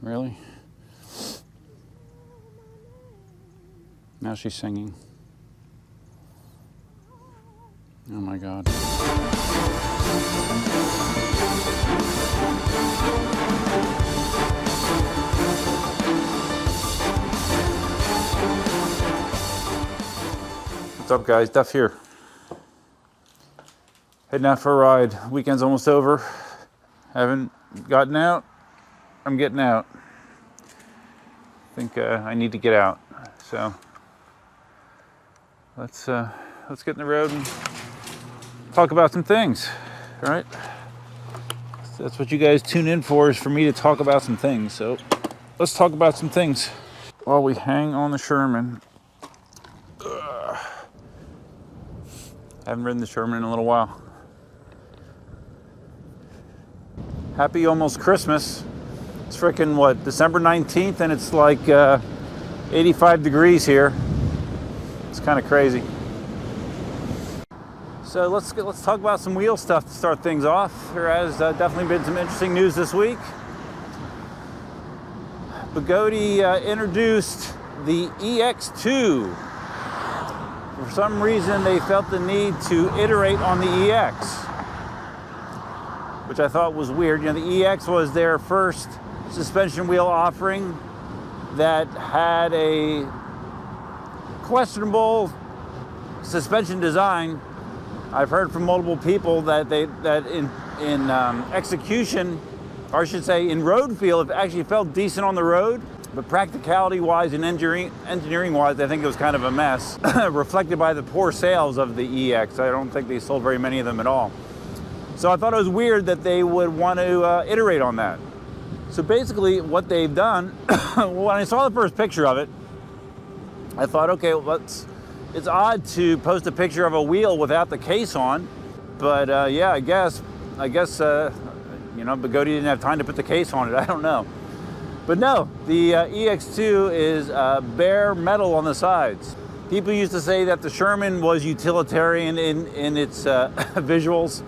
Really? Now she's singing. Oh my God. What's up, guys? Duff here. Heading out for a ride. Weekend's almost over. Haven't gotten out. I'm getting out. I think I need to get out. So let's get in the road and talk about some things. All right. So that's what you guys tune in for, is for me to talk about some things. So let's talk about some things while we hang on the Sherman. Haven't ridden the Sherman in a little while. Happy almost Christmas. It's freaking what, December 19th, and it's like 85 degrees here. It's kind of crazy. So let's talk about some wheel stuff to start things off. There has definitely been some interesting news this week. Begode introduced the EX2. For some reason, they felt the need to iterate on the EX, which I thought was weird. You know, the EX was their first suspension wheel offering that had a questionable suspension design. I've heard from multiple people that in execution, or I should say in road feel, it actually felt decent on the road. But practicality-wise and engineering-wise, I think it was kind of a mess, reflected by the poor sales of the EX. I don't think they sold very many of them at all. So I thought it was weird that they would want to iterate on that. So basically what they've done, when I saw the first picture of it, I thought, okay, well, it's odd to post a picture of a wheel without the case on. But yeah, I guess you know, Begode didn't have time to put the case on it. I don't know. But no, the EX2 is bare metal on the sides. People used to say that the Sherman was utilitarian in its visuals.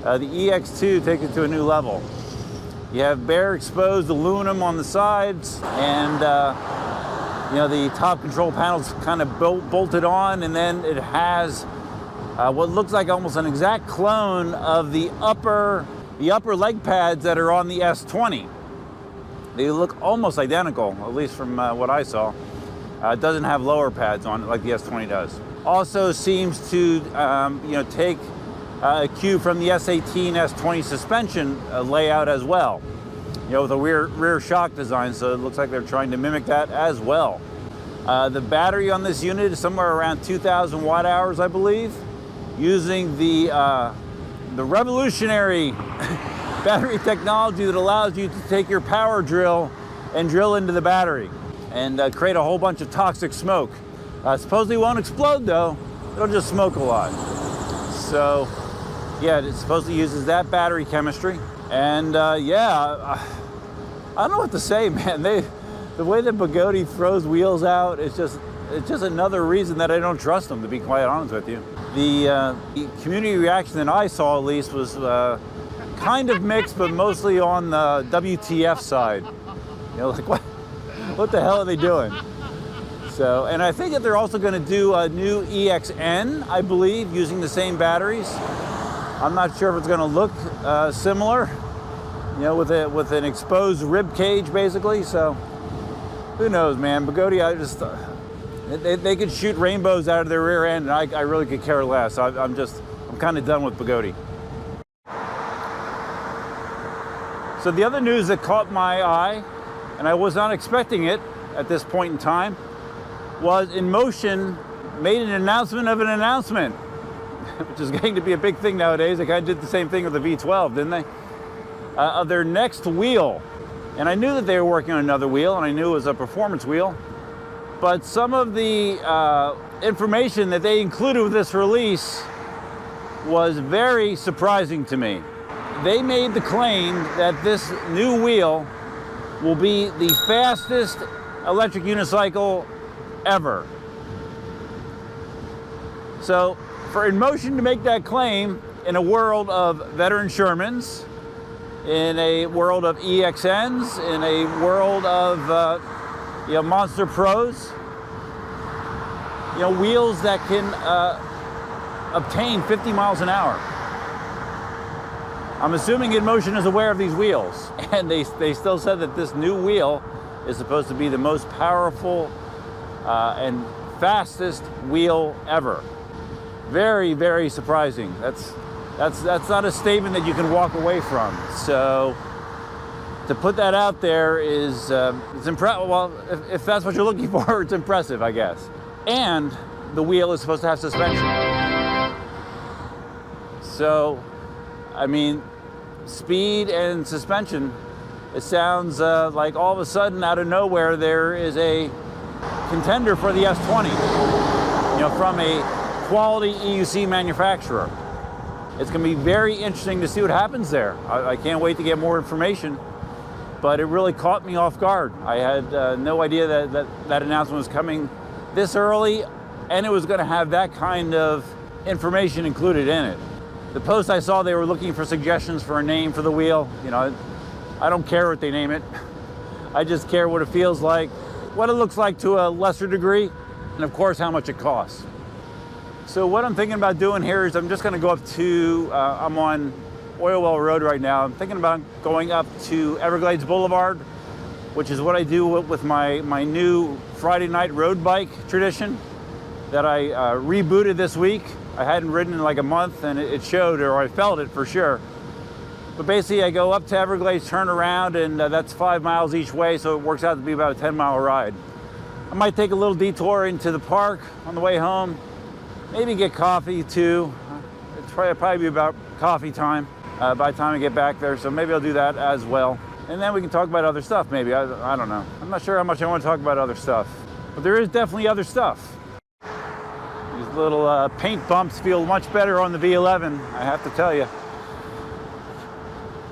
The EX2 takes it to a new level. You have bare exposed aluminum on the sides, and you know, the top control panel's kind of bolted on, and then it has what looks like almost an exact clone of the upper leg pads that are on the S20. They look almost identical, at least from what I saw. It doesn't have lower pads on it like the S20 does. Also seems to you know, take a cue from the S18, S20 suspension layout as well. You know, with a rear shock design, so it looks like they're trying to mimic that as well. The battery on this unit is somewhere around 2,000 watt hours, I believe, using the revolutionary battery technology that allows you to take your power drill and drill into the battery and create a whole bunch of toxic smoke. Supposedly won't explode though, it'll just smoke a lot. So yeah, it supposedly uses that battery chemistry. And yeah, I don't know what to say, man. The way that Begode throws wheels out, it's just another reason that I don't trust them, to be quite honest with you. The community reaction that I saw, at least, was kind of mixed, but mostly on the WTF side. You know, like what the hell are they doing? So, and I think that they're also going to do a new EXN, I believe, using the same batteries. I'm not sure if it's going to look similar, you know, with an exposed rib cage, basically. So, who knows, man? Begode, I just they could shoot rainbows out of their rear end, and I really could care less. I'm kind of done with Begode. So the other news that caught my eye, and I was not expecting it at this point in time, was Inmotion made an announcement of an announcement, which is going to be a big thing nowadays. They kind of did the same thing with the V12, didn't they? Of their next wheel. And I knew that they were working on another wheel, and I knew it was a performance wheel. But some of the information that they included with this release was very surprising to me. They made the claim that this new wheel will be the fastest electric unicycle ever. So for Inmotion to make that claim in a world of veteran Shermans, in a world of EXNs, in a world of Monster Pros, wheels that can obtain 50 miles an hour. I'm assuming Inmotion is aware of these wheels, and they still said that this new wheel is supposed to be the most powerful and fastest wheel ever. Very, very surprising. That's not a statement that you can walk away from. So to put that out there is it's impressive. Well, if that's what you're looking for, it's impressive, I guess. And the wheel is supposed to have suspension. So, I mean, speed and suspension. It sounds like all of a sudden, out of nowhere, there is a contender for the S20. From a quality EUC manufacturer. It's going to be very interesting to see what happens there. I can't wait to get more information, but it really caught me off guard. I had no idea that announcement was coming this early, and it was going to have that kind of information included in it. The post I saw, they were looking for suggestions for a name for the wheel. I don't care what they name it. I just care what it feels like, what it looks like to a lesser degree, and of course how much it costs. So what I'm thinking about doing here is I'm just going to go up to, I'm on Oil Well Road right now. I'm thinking about going up to Everglades Boulevard, which is what I do with my new Friday night road bike tradition that I rebooted this week. I hadn't ridden in like a month, and it showed, or I felt it for sure. But basically I go up to Everglades, turn around, and that's 5 miles each way, so it works out to be about a 10-mile ride. I might take a little detour into the park on the way home. Maybe get coffee too. It's probably be about coffee time by the time I get back there, so maybe I'll do that as well. And then we can talk about other stuff maybe. I don't know. I'm not sure how much I want to talk about other stuff. But there is definitely other stuff. These little paint bumps feel much better on the V11, I have to tell you.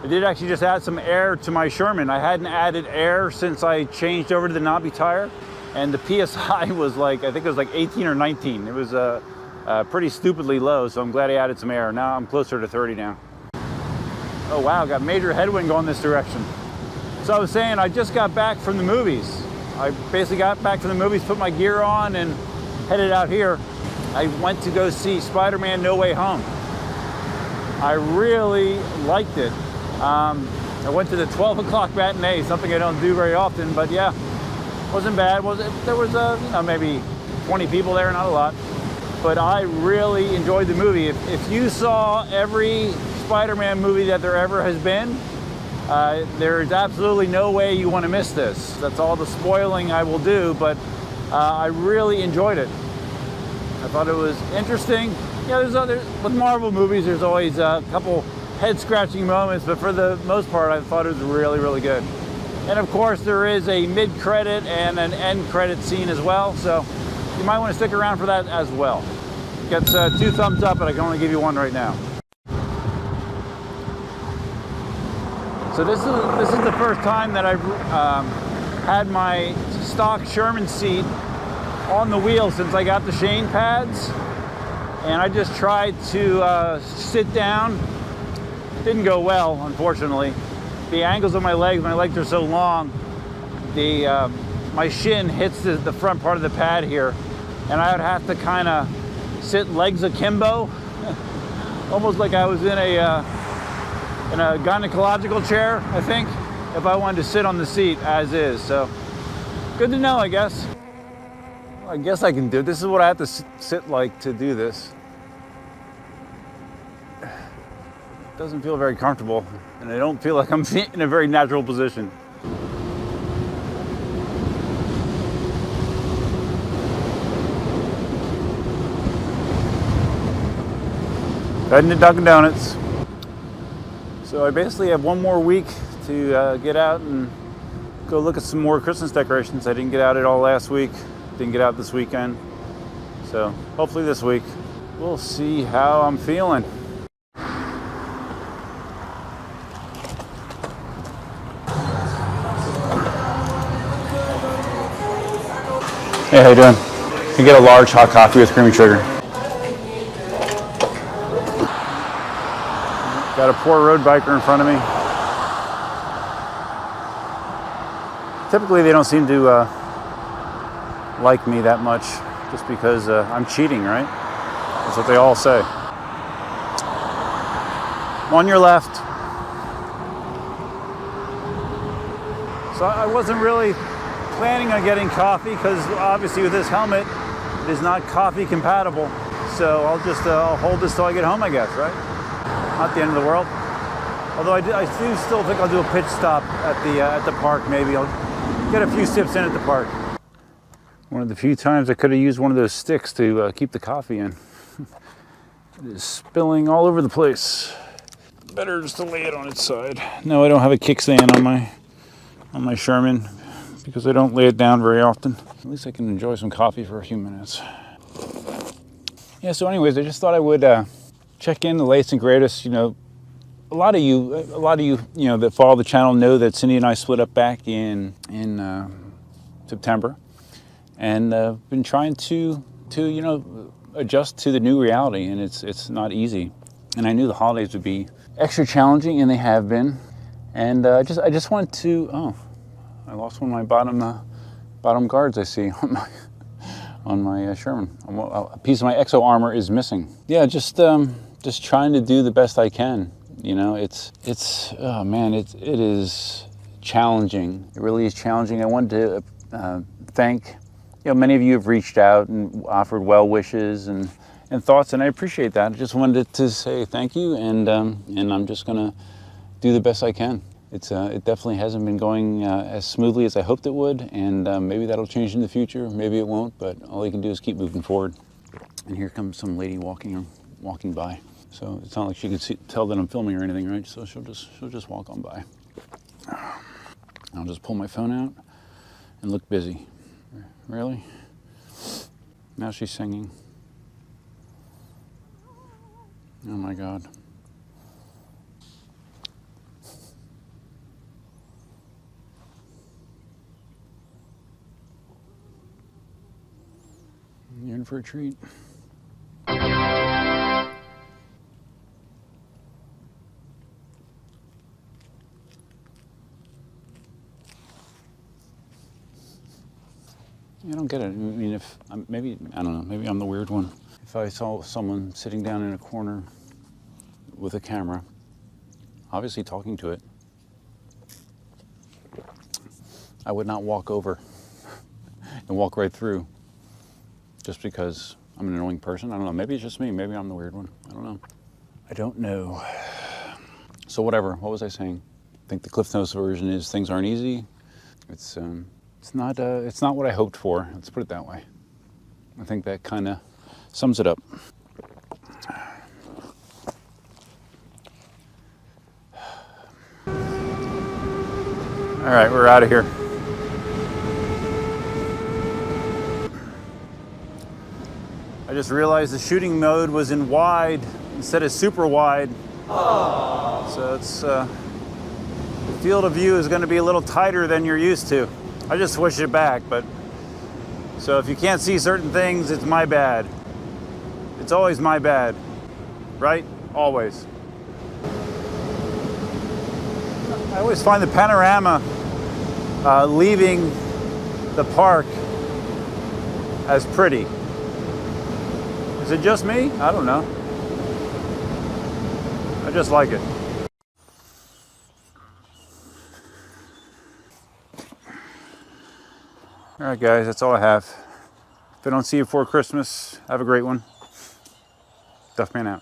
I did actually just add some air to my Sherman. I hadn't added air since I changed over to the knobby tire. And the PSI was like, I think it was like 18 or 19. It was pretty stupidly low, so I'm glad I added some air. Now I'm closer to 30 now. Oh wow, got major headwind going this direction. So I was saying, I just got back from the movies. I basically got back from the movies, put my gear on, and headed out here. I went to go see Spiderman No Way Home. I really liked it. I went to the 12 o'clock matinee, something I don't do very often, but yeah, wasn't bad. There was maybe 20 people there, not a lot. But I really enjoyed the movie. If you saw every Spider-Man movie that there ever has been, there's absolutely no way you want to miss this. That's all the spoiling I will do, but I really enjoyed it. I thought it was interesting. Yeah, with Marvel movies, there's always a couple head-scratching moments, but for the most part, I thought it was really, really good. And of course, there is a mid-credit and an end-credit scene as well, so you might want to stick around for that as well. It gets 2 thumbs up, but I can only give you 1 right now. So this is the first time that I've had my stock Sherman seat on the wheel since I got the Shane pads, and I just tried to sit down. Didn't go well, unfortunately. The angles of my legs are so long, my shin hits the front part of the pad here, and I would have to kind of sit legs akimbo, almost like I was in a gynecological chair, I think, if I wanted to sit on the seat as is. So good to know, I guess. I guess I can do it. This is what I have to sit like to do this. It doesn't feel very comfortable, and I don't feel like I'm in a very natural position. Heading to Dunkin' Donuts. So I basically have 1 more week to get out and go look at some more Christmas decorations. I didn't get out at all last week. Didn't get out this weekend. So hopefully this week. We'll see how I'm feeling. Hey, how you doing? Can you get a large hot coffee with creamy sugar? Got a poor road biker in front of me. Typically they don't seem to like me that much, just because I'm cheating, right? That's what they all say. On your left. So I wasn't really planning on getting coffee, because obviously with this helmet, it is not coffee compatible. So I'll just I'll hold this till I get home, I guess, right? Not the end of the world. Although I do still think I'll do a pitch stop at the park. Maybe I'll get a few sips in at the park. One of the few times I could have used one of those sticks to keep the coffee in. It is spilling all over the place. Better just to lay it on its side. No, I don't have a kickstand on my Sherman, because I don't lay it down very often. At least I can enjoy some coffee for a few minutes. Yeah, so anyways, I just thought I would check in the latest and greatest. You know, a lot of you, you know, that follow the channel know that Cindy and I split up back in September, and been trying to you know, adjust to the new reality, and it's not easy. And I knew the holidays would be extra challenging, and they have been. And I just wanted to. Oh, I lost one of my bottom guards. I see on my Sherman. A piece of my exo armor is missing. Yeah, just trying to do the best I can. You know, it's oh man, it is challenging. It really is challenging. I wanted to thank, you know, many of you have reached out and offered well wishes and thoughts, and I appreciate that. I just wanted to say thank you, and I'm just gonna do the best I can. It definitely hasn't been going as smoothly as I hoped it would, and maybe that'll change in the future. Maybe it won't, but all you can do is keep moving forward. And here comes some lady walking by. So it's not like she could tell that I'm filming or anything, right? So she'll just walk on by. I'll just pull my phone out and look busy. Really? Now she's singing. Oh my God. You're in for a treat. I don't get it. I mean, if maybe, I don't know, maybe I'm the weird one. If I saw someone sitting down in a corner with a camera, obviously talking to it, I would not walk over and walk right through just because I'm an annoying person. I don't know. Maybe it's just me. Maybe I'm the weird one. I don't know. I don't know. So whatever. What was I saying? I think the Cliff Notes version is things aren't easy. It's not what I hoped for. Let's put it that way. I think that kind of sums it up. All right, we're out of here. I just realized the shooting mode was in wide instead of super wide. Aww. So it's the field of view is going to be a little tighter than you're used to. I just switched it back, but so if you can't see certain things, it's my bad. It's always my bad, right? Always. I always find the panorama leaving the park as pretty. Is it just me? I don't know. I just like it. All right, guys, that's all I have. If I don't see you before Christmas, have a great one. Duffman out.